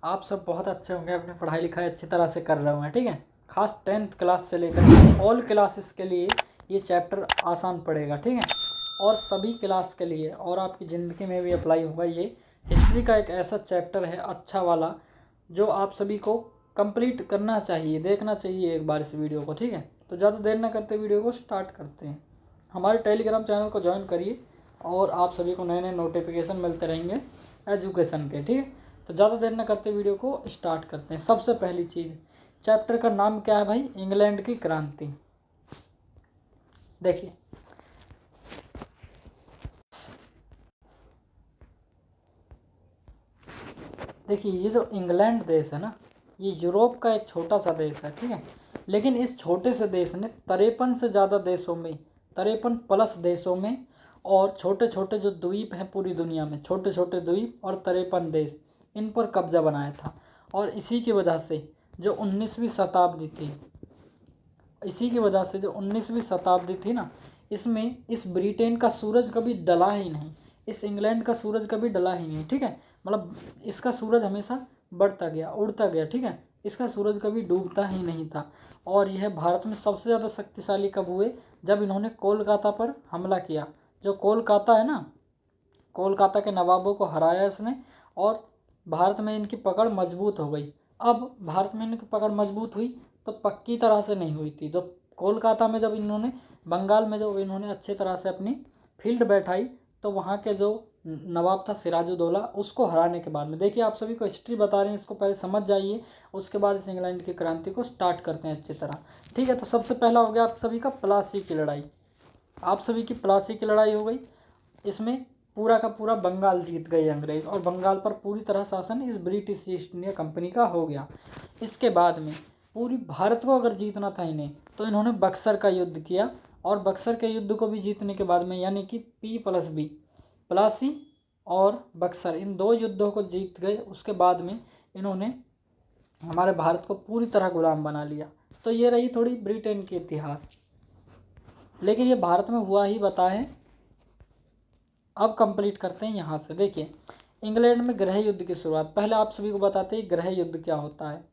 आप सब बहुत अच्छे होंगे, अपनी पढ़ाई लिखाई अच्छी तरह से कर रहे होंगे, ठीक है। खास 10th क्लास से लेकर ऑल क्लासेस के लिए ये चैप्टर आसान पड़ेगा, ठीक है। और सभी क्लास के लिए और आपकी ज़िंदगी में भी अप्लाई होगा। ये हिस्ट्री का एक ऐसा चैप्टर है अच्छा वाला, जो आप सभी को कंप्लीट करना चाहिए, देखना चाहिए एक बार इस वीडियो को, ठीक है। तो ज़्यादा देर ना करते वीडियो को स्टार्ट करते हैं। हमारे टेलीग्राम चैनल को ज्वाइन करिए और आप सभी को नए नए नोटिफिकेशन मिलते रहेंगे एजुकेशन के, ठीक है। तो ज़्यादा देर न करते वीडियो को स्टार्ट करते हैं। सबसे पहली चीज़, चैप्टर का नाम क्या है भाई? इंग्लैंड की क्रांति। देखिए ये जो इंग्लैंड देश है ना, ये यूरोप का एक छोटा सा देश है, ठीक है। लेकिन इस छोटे से देश ने 53 से ज़्यादा देशों में, 53 प्लस देशों में, और छोटे छोटे जो द्वीप हैं पूरी दुनिया में, छोटे छोटे द्वीप और 53 देश, इन पर कब्जा बनाया था। और इसी की वजह से जो 19वीं शताब्दी थी, इसी की वजह से जो 19वीं शताब्दी थी ना, इसमें इस ब्रिटेन का सूरज कभी डला ही नहीं, इस इंग्लैंड का सूरज कभी डला ही नहीं, ठीक है। मतलब इसका सूरज हमेशा बढ़ता गया, उड़ता गया, ठीक है। इसका सूरज कभी डूबता ही नहीं था। और यह भारत में सबसे ज़्यादा शक्तिशाली कब हुए? जब इन्होंने कोलकाता पर हमला किया। जो कोलकाता है ना, कोलकाता के नवाबों को हराया इसने, और भारत में इनकी पकड़ मजबूत हो गई। अब भारत में इनकी पकड़ मजबूत हुई तो पक्की तरह से नहीं हुई थी। तो कोलकाता में जब इन्होंने, बंगाल में जब इन्होंने अच्छी तरह से अपनी फील्ड बैठाई, तो वहाँ के जो नवाब था सिराजुद्दौला, उसको हराने के बाद में, देखिए आप सभी को हिस्ट्री बता रहे हैं, इसको पहले समझ जाइए, उसके बाद इस इंग्लैंड की क्रांति को स्टार्ट करते हैं अच्छी तरह, ठीक है। तो सबसे पहला हो गया आप सभी का प्लासी की लड़ाई। आप सभी की प्लासी की लड़ाई हो गई। इसमें पूरा का पूरा बंगाल जीत गए अंग्रेज, और बंगाल पर पूरी तरह शासन इस ब्रिटिश ईस्ट इंडिया कंपनी का हो गया। इसके बाद में पूरी भारत को अगर जीतना था इन्हें, तो इन्होंने बक्सर का युद्ध किया, और बक्सर के युद्ध को भी जीतने के बाद में, यानी कि P+B, प्लासी और बक्सर, इन दो युद्धों को जीत गए। उसके बाद में इन्होंने हमारे भारत को पूरी तरह गुलाम बना लिया। तो ये रही थोड़ी ब्रिटेन की इतिहास, लेकिन ये भारत में हुआ ही बताएं। अब कंप्लीट करते हैं यहाँ से। देखिए इंग्लैंड में गृह युद्ध की शुरुआत, पहले आप सभी को बताते हैं गृह युद्ध क्या होता है।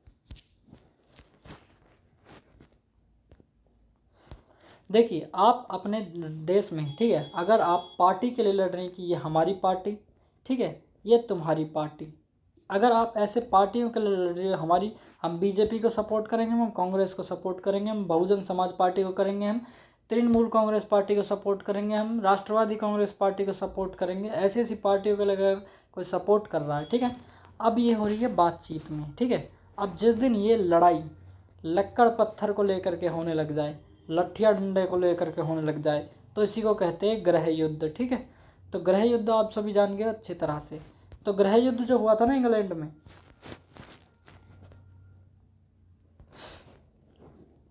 देखिए आप अपने देश में, ठीक है, अगर आप पार्टी के लिए लड़ रहे हैं कि ये हमारी पार्टी, ठीक है, ये तुम्हारी पार्टी, अगर आप ऐसे पार्टियों के लिए लड़ रहे हो, हमारी, हम बीजेपी को सपोर्ट करेंगे, हम कांग्रेस को सपोर्ट करेंगे, हम बहुजन समाज पार्टी को करेंगे, हम तृणमूल कांग्रेस पार्टी को सपोर्ट करेंगे, हम राष्ट्रवादी कांग्रेस पार्टी को सपोर्ट करेंगे, ऐसी ऐसी पार्टियों को अगर कोई सपोर्ट कर रहा है, ठीक है। अब ये हो रही है बातचीत में, ठीक है। अब जिस दिन ये लड़ाई लक्कड़ पत्थर को लेकर के होने लग जाए, लठिया डंडे को लेकर के होने लग जाए, तो इसी को कहते हैं गृह युद्ध, ठीक है। तो गृह युद्ध आप सभी जान गए अच्छी तरह से। तो गृह युद्ध जो हुआ था ना इंग्लैंड में,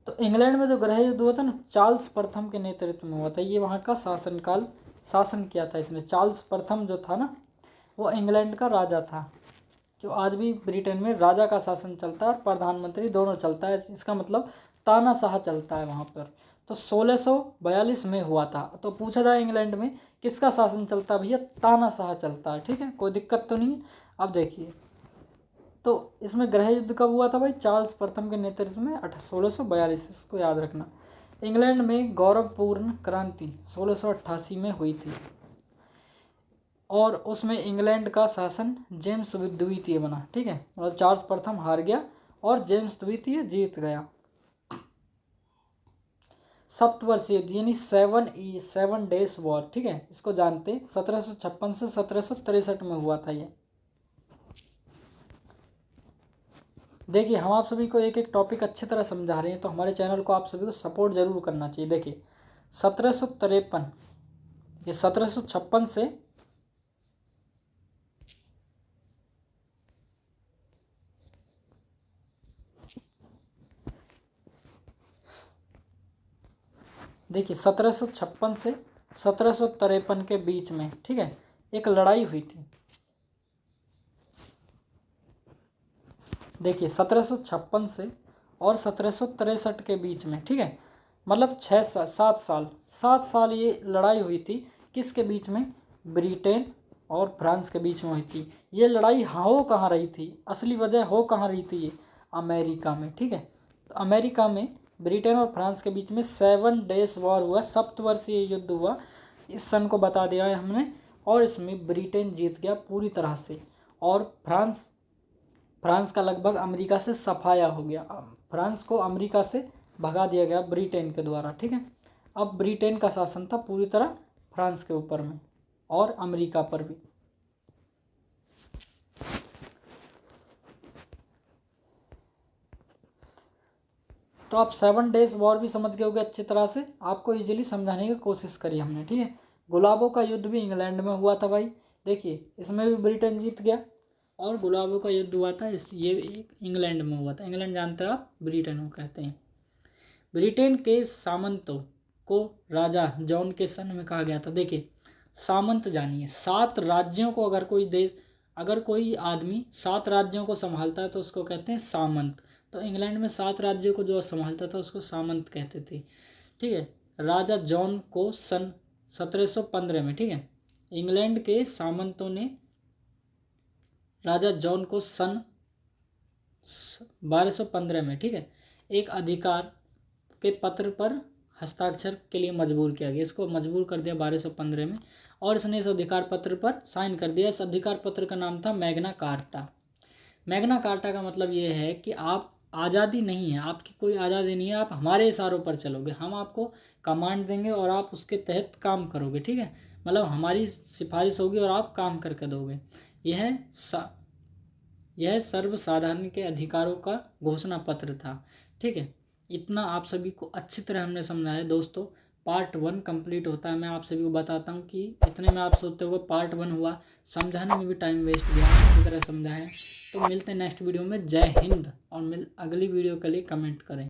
तो इंग्लैंड में जो गृह युद्ध हुआ था ना, चार्ल्स प्रथम के नेतृत्व में हुआ था। ये वहाँ का शासनकाल, शासन किया था इसने। चार्ल्स प्रथम जो था ना, वो इंग्लैंड का राजा था। जो आज भी ब्रिटेन में राजा का शासन चलता है और प्रधानमंत्री दोनों चलता है, इसका मतलब तानाशाह चलता है वहाँ पर। तो 1642 में हुआ था। तो पूछा जाए इंग्लैंड में किसका शासन चलता है भैया? तानाशाह चलता है, ठीक है, कोई दिक्कत तो नहीं है। अब देखिए, तो इसमें गृह युद्ध कब हुआ था भाई? चार्ल्स प्रथम के नेतृत्व में 1642, इसको याद रखना। इंग्लैंड में गौरवपूर्ण क्रांति 1688 में हुई थी, और उसमें इंग्लैंड का शासन जेम्स द्वितीय बना, ठीक है। मतलब चार्ल्स प्रथम हार गया और जेम्स द्वितीय जीत गया। सप्तवर्षीय युद्ध यानी 7 डेज वॉर, ठीक है, इसको जानते हैं। 1756 से 1763 में हुआ था ये। देखिए हम आप सभी को एक एक टॉपिक अच्छी तरह समझा रहे हैं, तो हमारे चैनल को आप सभी को सपोर्ट जरूर करना चाहिए। देखिए 1753, ये 1756 से देखिए 1756 से 1753 के बीच में, ठीक है, एक लड़ाई हुई थी। देखिए 1756 से और 1763 के बीच में, ठीक है, मतलब 7 साल ये लड़ाई हुई थी। किसके बीच में? ब्रिटेन और फ्रांस के बीच में हुई थी। ये लड़ाई हो कहाँ रही थी, असली वजह हो कहाँ रही थी, ये अमेरिका में, ठीक है। तो अमेरिका में ब्रिटेन और फ्रांस के बीच में 7 डेज वॉर हुआ, सप्तवर्षीय युद्ध हुआ। इस सन को बता दिया है हमने। और इसमें ब्रिटेन जीत गया पूरी तरह से, और फ्रांस का लगभग अमेरिका से सफाया हो गया। फ्रांस को अमेरिका से भगा दिया गया ब्रिटेन के द्वारा, ठीक है। अब ब्रिटेन का शासन था पूरी तरह फ्रांस के ऊपर में और अमेरिका पर भी। तो आप 7 डेज वॉर भी समझ गए होगे अच्छी तरह से, आपको इजीली समझाने की कोशिश करी हमने, ठीक है। गुलाबों का युद्ध भी इंग्लैंड में हुआ था भाई, देखिए इसमें भी ब्रिटेन जीत गया। और गुलाबों का युद्ध हुआ था ये इंग्लैंड में हुआ था। इंग्लैंड जानते हो आप, ब्रिटेन को कहते हैं। ब्रिटेन के सामंतों को राजा जॉन के सन में कहा गया था। देखिए सामंत जानिए, 7 राज्यों को अगर कोई आदमी 7 राज्यों को संभालता है तो उसको कहते हैं सामंत। तो इंग्लैंड में 7 राज्यों को जो संभालता था उसको सामंत कहते थे, ठीक है। राजा जॉन को सन 1715 में, ठीक है, इंग्लैंड के सामंतों ने राजा जॉन को सन 1215 में, ठीक है, एक अधिकार के पत्र पर हस्ताक्षर के लिए मजबूर किया गया। इसको मजबूर कर दिया 1215 में, और इसने इस अधिकार पत्र पर साइन कर दिया। इस अधिकार पत्र का नाम था मैग्ना कार्टा। मैग्ना कार्टा का मतलब ये है कि आप आज़ादी नहीं है, आपकी कोई आज़ादी नहीं है, आप हमारे इशारों पर चलोगे, हम आपको कमांड देंगे और आप उसके तहत काम करोगे, ठीक है। मतलब हमारी सिफारिश होगी और आप काम करके दोगे। यह सर्वसाधारण के अधिकारों का घोषणा पत्र था, ठीक है। इतना आप सभी को अच्छी तरह हमने समझाया दोस्तों। पार्ट 1 कंप्लीट होता है। मैं आप सभी को बताता हूँ कि इतने में आप सोचते हो पार्ट 1 हुआ, समझाने में भी टाइम वेस्ट हुआ, अच्छी तरह समझाया। तो मिलते हैं नेक्स्ट वीडियो में। जय हिंद। और अगली वीडियो के लिए कमेंट करें।